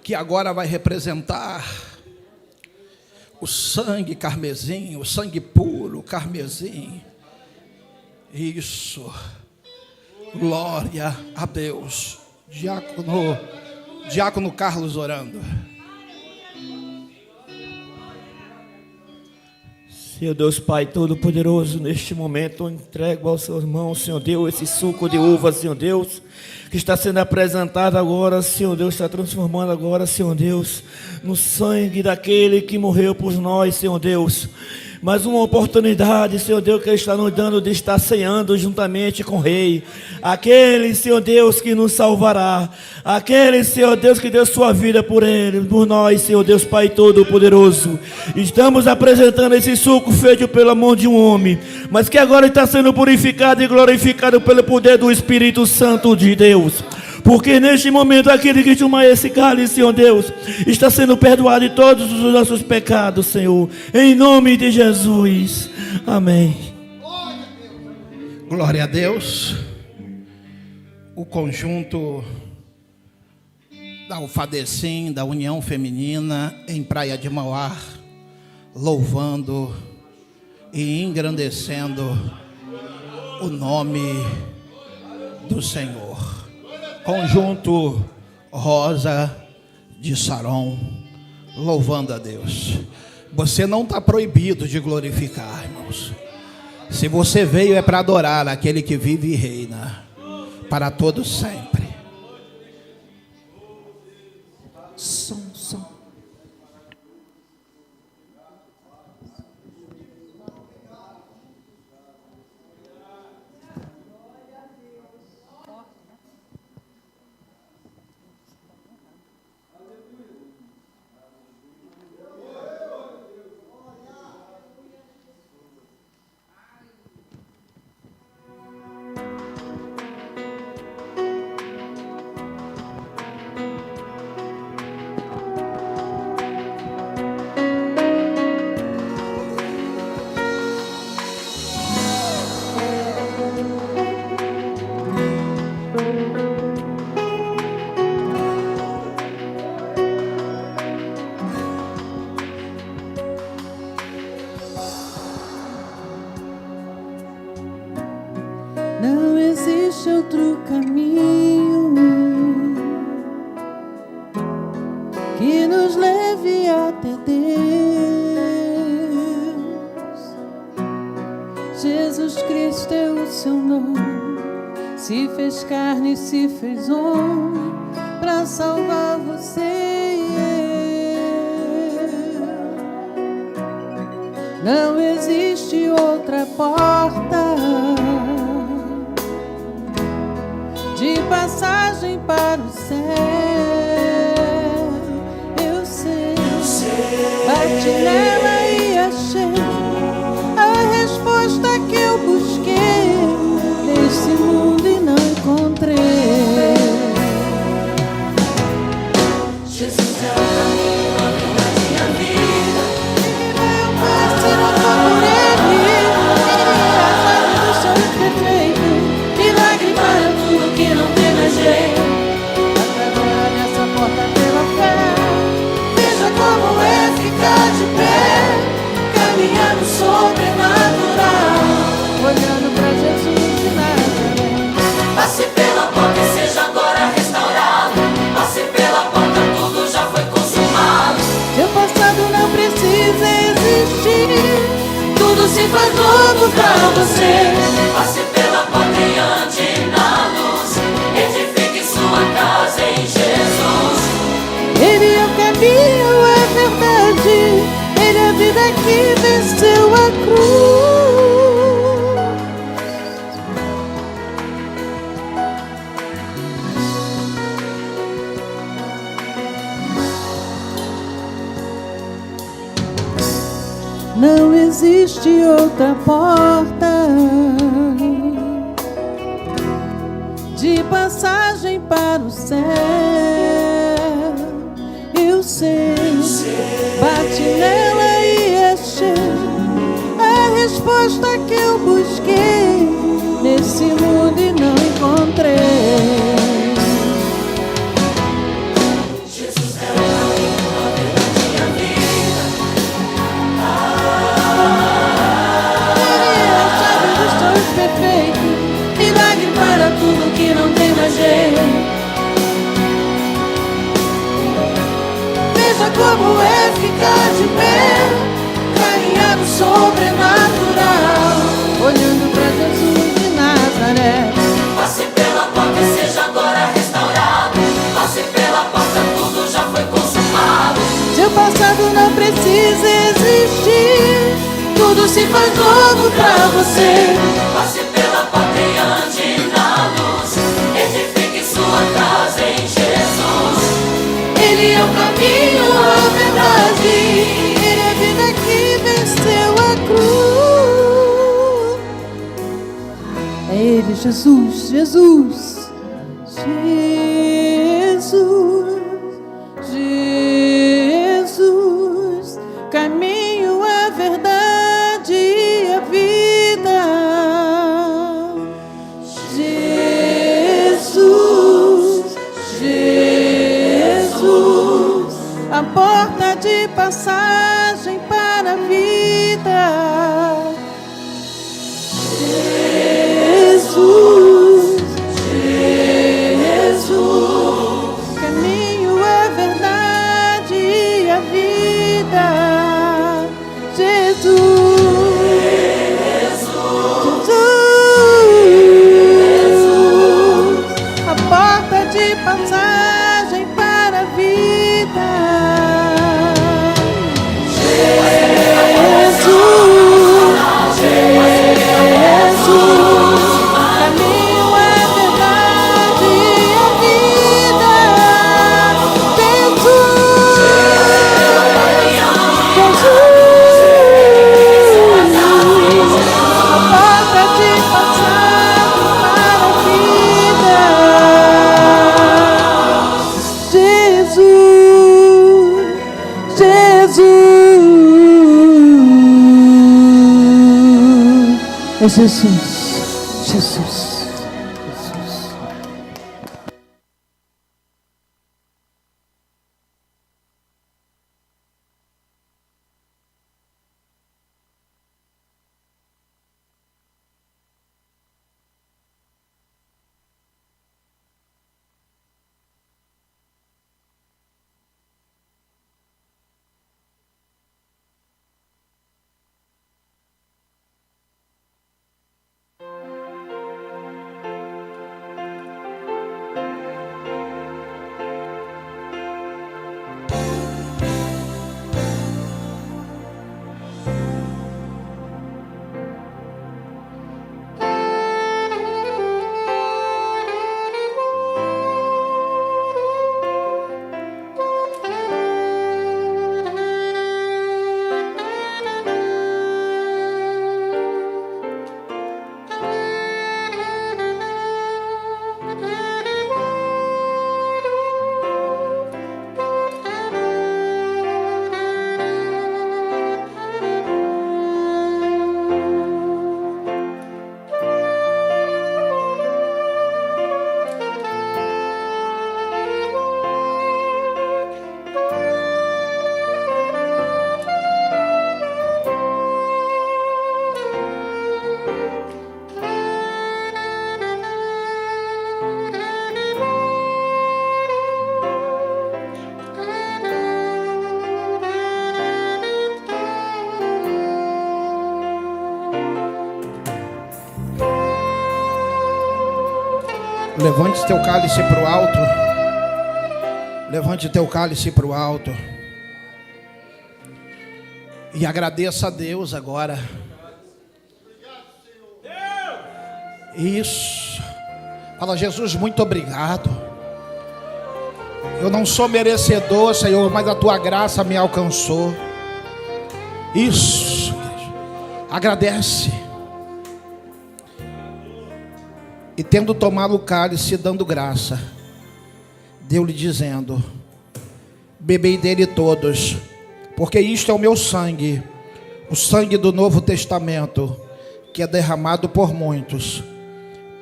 [SPEAKER 1] que agora vai representar o sangue carmesim, o sangue puro carmesim. Isso, glória a Deus. Diácono Carlos orando.
[SPEAKER 5] Senhor Deus Pai Todo-Poderoso, neste momento eu entrego aos seus mãos, Senhor Deus, esse suco de uva, Senhor Deus, que está sendo apresentado agora, Senhor Deus, está transformando agora, Senhor Deus, no sangue daquele que morreu por nós, Senhor Deus. Mais uma oportunidade, Senhor Deus, que Ele está nos dando de estar ceando juntamente com o Rei. Aquele, Senhor Deus, que nos salvará. Aquele, Senhor Deus, que deu sua vida por Ele, por nós, Senhor Deus Pai Todo-Poderoso. Estamos apresentando esse suco feito pela mão de um homem, mas que agora está sendo purificado e glorificado pelo poder do Espírito Santo de Deus. Porque neste momento aquele que toma esse cálice, Senhor Deus, está sendo perdoado de todos os nossos pecados, Senhor. Em nome de Jesus. Amém.
[SPEAKER 1] Glória a Deus. O conjunto da Alfadecim, da União Feminina em Praia de Mauá, louvando e engrandecendo o nome do Senhor. Conjunto Rosa de Saron, louvando a Deus. Você não está proibido de glorificar, irmãos. Se você veio é para adorar aquele que vive e reina para todos sempre. Som.
[SPEAKER 6] Não existe outro caminho que nos leve até Deus. Jesus Cristo é o seu nome, se fez carne, se fez homem, para salvar você e eu. Não existe outra porta de passagem para o céu. Eu sei, bati nela e achei a resposta que eu busquei nesse mundo e não encontrei. Jesus é o caminho, a verdade e a vida. Ele não é o mais, se não for por ele. Ele é a chave do sonho perfeito, milagre para tudo que não tem mais jeito. Até agora nessa porta pela fé, veja como é ficar de pé, caminhar no sobrenatural, olhando para Jesus de Nazaré.
[SPEAKER 7] Passe pela porta e seja agora restaurado. Passe pela porta, tudo já foi consumado.
[SPEAKER 6] Seu passado não precisa existir, tudo se faz novo pra você.
[SPEAKER 7] Passe pela porta e ande na luz. Edifique sua casa em Jesus.
[SPEAKER 6] Ele é o caminho, a verdade, ele é a vida que venceu a cruz. Não existe outra porta de passagem para o céu. Eu sei, bati nela e achei a resposta que eu busquei nesse mundo e não encontrei.
[SPEAKER 7] Jesus é o caminho, a verdade e a vida.
[SPEAKER 6] Ele é a chave dos sonhos perfeitos, milagre para tudo que não tem mais jeito. Veja como é ficar de pé, caminhar no sobrenatural, olhando para Jesus de Nazaré.
[SPEAKER 7] Passe pela porta e seja agora restaurado. Passe pela porta, tudo já foi consumado.
[SPEAKER 6] Seu passado não precisa existir, tudo se faz novo pra você.
[SPEAKER 7] Passe pela porta e ande na luz. Edifique sua casa em Jesus.
[SPEAKER 6] Ele é o caminho, a verdade, ele é a vida que venceu a cruz. É ele, Jesus, Jesus, Jesus, Jesus, caminho, a verdade e a vida. Jesus, Jesus, a porta de passagem para a vida. Jesus, Jesus, caminho, a verdade e a vida. Jesus, Jesus, a porta de passagem para a vida. Jesus, Jesus, caminho, a verdade e a vida. Jesus, Jesus, a porta de passagem para a vida. Jesus, Jesus, é Jesus, Jesus.
[SPEAKER 1] Levante teu cálice para o alto. Levante teu cálice para o alto. E agradeça a Deus agora. Isso. Fala, Jesus, muito obrigado. Eu não sou merecedor, Senhor, mas a tua graça me alcançou. Isso. Agradece. E tendo tomado o cálice, dando graça, deu-lhe dizendo: bebei dele todos, porque isto é o meu sangue, o sangue do Novo Testamento, que é derramado por muitos,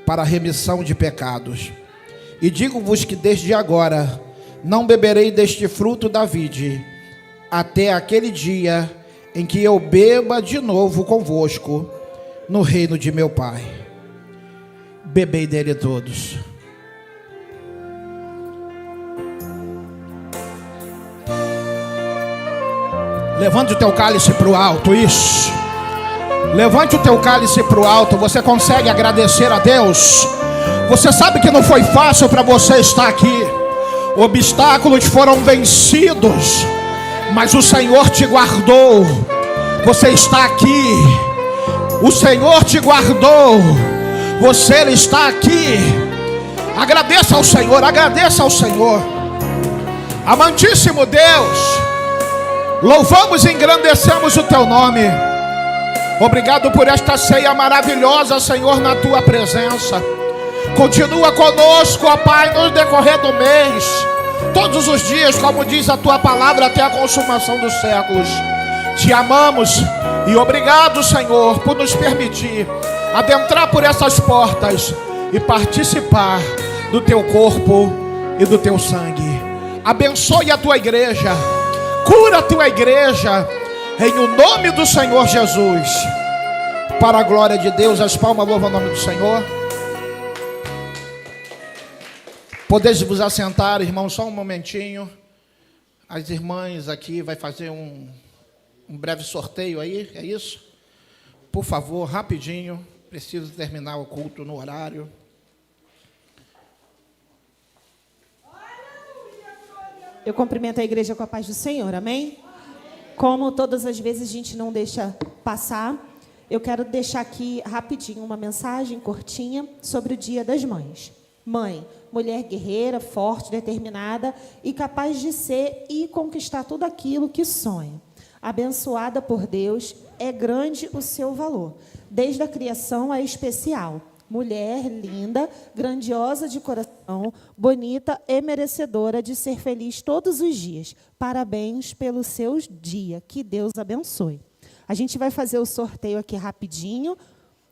[SPEAKER 1] para a remissão de pecados. E digo-vos que desde agora não beberei deste fruto da vide, até aquele dia em que eu beba de novo convosco, no reino de meu Pai. Bebei dele todos. Levante o teu cálice para o alto, isso. Levante o teu cálice para o alto. Você consegue agradecer a Deus? Você sabe que não foi fácil para você estar aqui. Obstáculos foram vencidos, mas o Senhor te guardou. Você está aqui. O Senhor te guardou. Você está aqui. Agradeça ao Senhor, agradeça ao Senhor. Amantíssimo Deus, louvamos e engrandecemos o teu nome. Obrigado por esta ceia maravilhosa, Senhor, na tua presença. Continua conosco, ó Pai, no decorrer do mês, todos os dias, como diz a tua palavra, até a consumação dos séculos. Te amamos e obrigado, Senhor, por nos permitir adentrar por essas portas e participar do teu corpo e do teu sangue. Abençoe a tua igreja, cura a tua igreja, em o nome do Senhor Jesus. Para a glória de Deus, as palmas louvam o nome do Senhor. Podeis vos assentar, irmãos, só um momentinho. As irmãs aqui vai fazer um breve sorteio aí, é isso? Por favor, rapidinho. Preciso terminar o culto no horário.
[SPEAKER 6] Eu cumprimento a igreja com a paz do Senhor, amém? Como todas as vezes a gente não deixa passar, eu quero deixar aqui rapidinho uma mensagem curtinha sobre o Dia das Mães. Mãe, mulher guerreira, forte, determinada e capaz de ser e conquistar tudo aquilo que sonha. Abençoada por Deus, é grande o seu valor. Desde a criação é especial. Mulher linda, grandiosa de coração, bonita e merecedora de ser feliz todos os dias. Parabéns pelo seu dia. Que Deus abençoe. A gente vai fazer o sorteio aqui rapidinho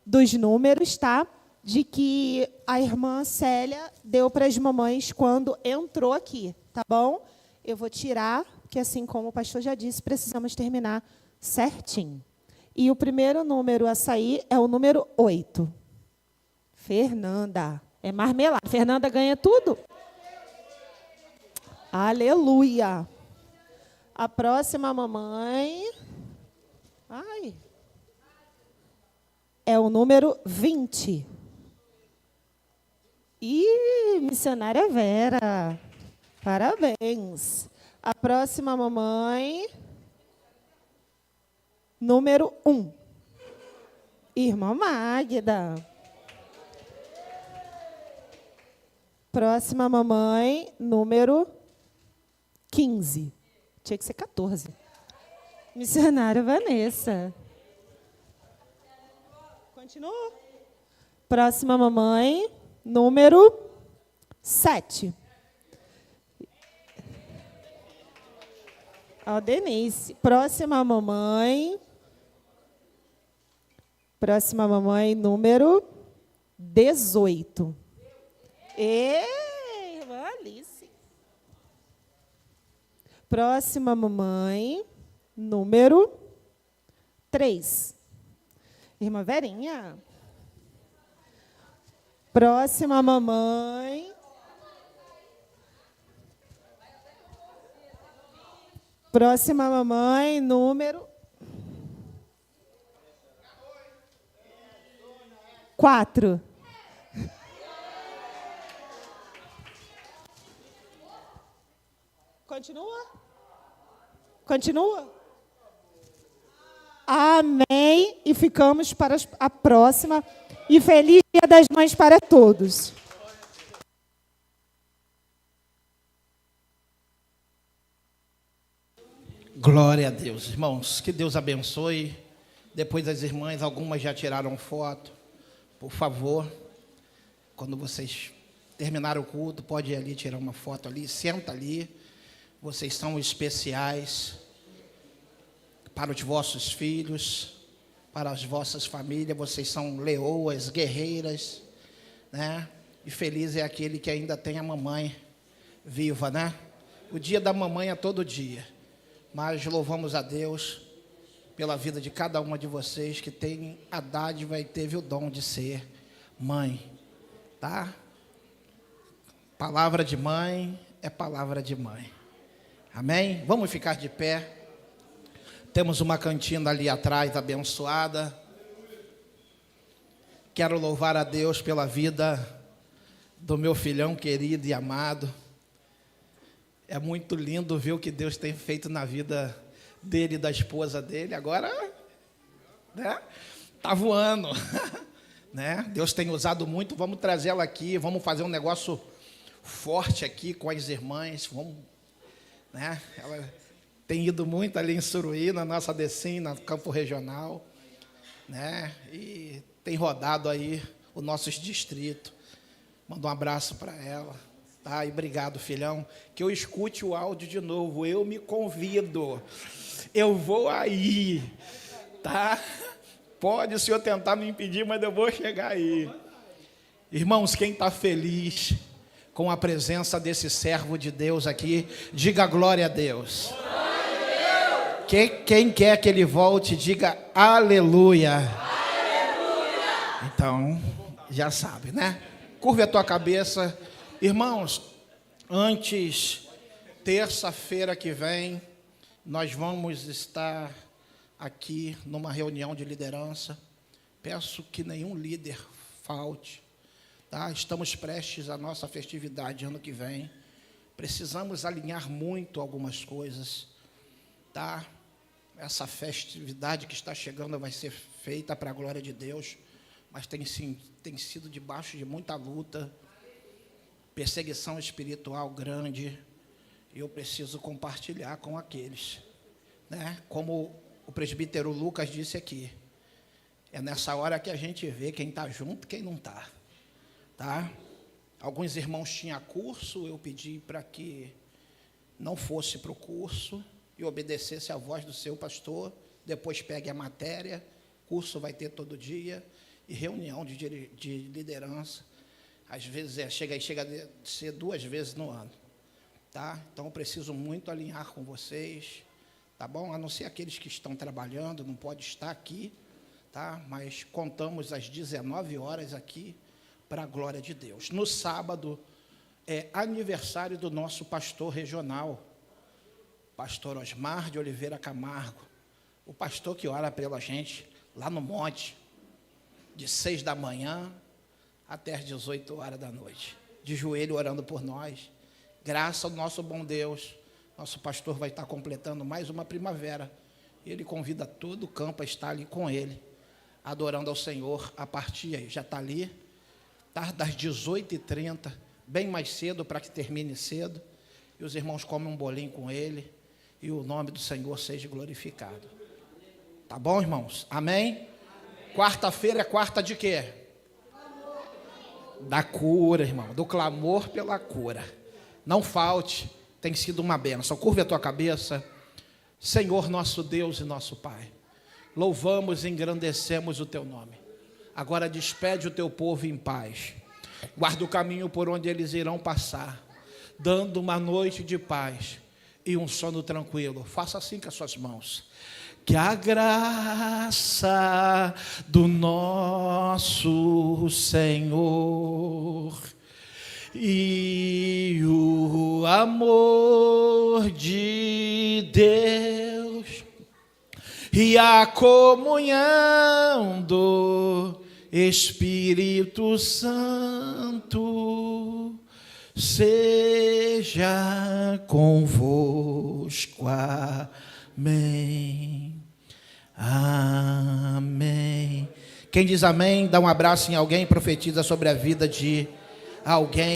[SPEAKER 6] dos números, tá? De que a irmã Célia deu para as mamães quando entrou aqui, tá bom? Eu vou tirar, porque assim como o pastor já disse, precisamos terminar certinho. E o primeiro número a sair é o número 8. Fernanda. É marmelada. Fernanda ganha tudo. Aleluia. A próxima mamãe. Ai. É o número 20. Ih, missionária Vera. Parabéns. A próxima mamãe. Número 1. Irmã Magda. Próxima mamãe, número 15. Tinha que ser 14. Missionária Vanessa. Continua. Próxima mamãe, número 7. Ó, Denise. Próxima mamãe, número 18. Ei, irmã Alice. Próxima mamãe, número 3. Irmã Verinha. Próxima mamãe. Próxima mamãe, número 4. Continua? Continua? Amém. E ficamos para a próxima. E feliz Dia das Mães para todos.
[SPEAKER 1] Glória a Deus, irmãos. Que Deus abençoe. Depois as irmãs, algumas já tiraram foto. Por favor, quando vocês terminarem o culto, pode ir ali tirar uma foto ali. Senta ali. Vocês são especiais para os vossos filhos, para as vossas famílias. Vocês são leoas, guerreiras, né? E feliz é aquele que ainda tem a mamãe viva, né? O dia da mamãe é todo dia. Mas louvamos a Deus pela vida de cada uma de vocês que tem a dádiva e teve o dom de ser mãe, tá? Palavra de mãe é palavra de mãe. Amém? Vamos ficar de pé. Temos uma cantina ali atrás abençoada. Quero louvar a Deus pela vida do meu filhão querido e amado. É muito lindo ver o que Deus tem feito na vida dele e da esposa dele. Agora, né, tá voando. Né? Deus tem usado muito. Vamos trazê-la aqui. Vamos fazer um negócio forte aqui com as irmãs. Vamos, né? Ela tem ido muito ali em Suruí, na nossa Decim, no campo regional, né? E tem rodado aí os nossos distritos. Manda um abraço para ela. Tá, e obrigado, filhão. Que eu escute o áudio de novo. Eu me convido. Eu vou aí. Tá? Pode o senhor tentar me impedir, mas eu vou chegar aí. Irmãos, quem está feliz com a presença desse servo de Deus aqui, diga glória a Deus. Quem quer que ele volte, diga aleluia. Aleluia. Então, já sabe, né? Curve a tua cabeça. Irmãos, antes, terça-feira que vem, nós vamos estar aqui numa reunião de liderança. Peço que nenhum líder falte, tá? Estamos prestes à nossa festividade ano que vem. Precisamos alinhar muito algumas coisas, tá? Essa festividade que está chegando vai ser feita para a glória de Deus, mas tem sido debaixo de muita luta, perseguição espiritual grande, e eu preciso compartilhar com aqueles, né? Como o presbítero Lucas disse aqui, é nessa hora que a gente vê quem está junto e quem não está, tá? Alguns irmãos tinham curso, eu pedi para que não fosse para o curso e obedecesse à voz do seu pastor, depois pegue a matéria, curso vai ter todo dia, e reunião de liderança, às vezes chega a ser 2 vezes no ano, tá? Então eu preciso muito alinhar com vocês, tá bom? A não ser aqueles que estão trabalhando, não pode estar aqui, tá? Mas contamos às 19 horas aqui para a glória de Deus. No sábado é aniversário do nosso pastor regional, pastor Osmar de Oliveira Camargo, o pastor que ora pela gente lá no monte, de 6 da manhã até as 18 horas da noite, de joelho orando por nós. Graças ao nosso bom Deus, nosso pastor vai estar completando mais uma primavera. Ele convida todo o campo a estar ali com ele, adorando ao Senhor a partir aí. Já está ali, tá, das 18h30, bem mais cedo, para que termine cedo, e os irmãos comem um bolinho com ele, e o nome do Senhor seja glorificado. Tá bom, irmãos? Amém? Quarta-feira é quarta de quê? Da cura, irmão, do clamor pela cura. Não falte, tem sido uma bênção. Curve a tua cabeça. Senhor, nosso Deus e nosso Pai, louvamos e engrandecemos o teu nome. Agora despede o teu povo em paz. Guarda o caminho por onde eles irão passar, dando uma noite de paz e um sono tranquilo. Faça assim com as suas mãos. Que a graça do nosso Senhor e o amor de Deus e a comunhão do Espírito Santo seja convosco. Amém. Amém. Quem diz amém, dá um abraço em alguém, profetiza sobre a vida de alguém.